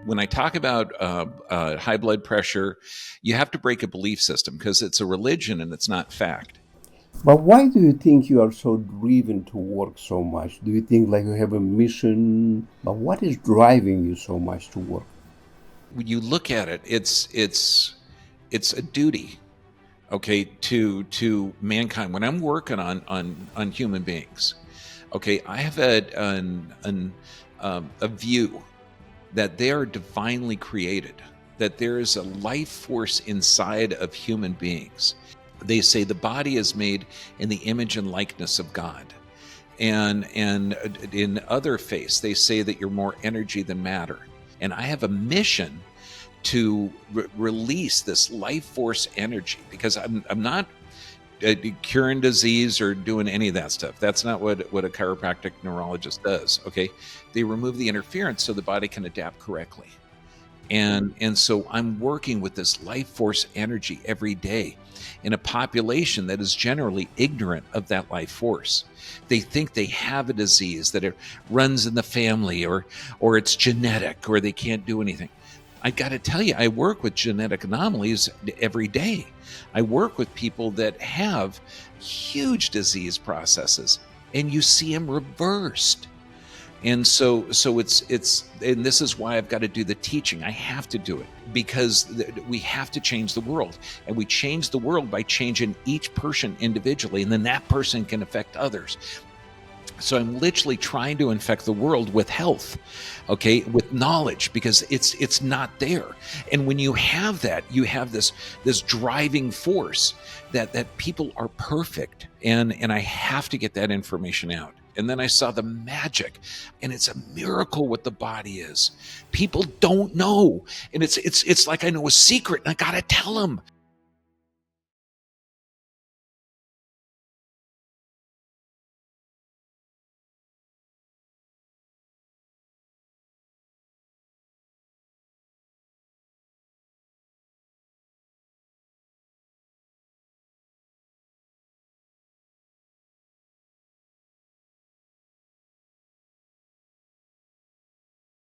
When I talk about high blood pressure, you have to break a belief system because it's a religion and it's not fact. But why do you think you are so driven to work so much? Do you think like you have a mission? But what is driving you so much to work? When you look at it, it's a duty, okay, to mankind. When I'm working on human beings, okay, I have a view that they are divinely created, that there is a life force inside of human beings. They say the body is made in the image and likeness of God. And in other faiths, they say that you're more energy than matter. And I have a mission to release this life force energy because I'm not curing disease or doing any of that stuff. That's not what a chiropractic neurologist does. Okay, they remove the interference so the body can adapt correctly. And so I'm working with this life force energy every day in a population that is generally ignorant of that life force. They think they have a disease, that it runs in the family, or it's genetic, or they can't do anything. I got to tell you, I work with genetic anomalies every day. I work with people that have huge disease processes, and you see them reversed. And so it's and this is why I've got to do the teaching. I have to do it because we have to change the world, and we change the world by changing each person individually, and then that person can affect others. So I'm literally trying to infect the world with health, okay, with knowledge, because it's not there. And when you have that, you have this driving force that people are perfect, and I have to get that information out. And then I saw the magic, and it's a miracle what the body is. People don't know, and it's like I know a secret, and I gotta tell them.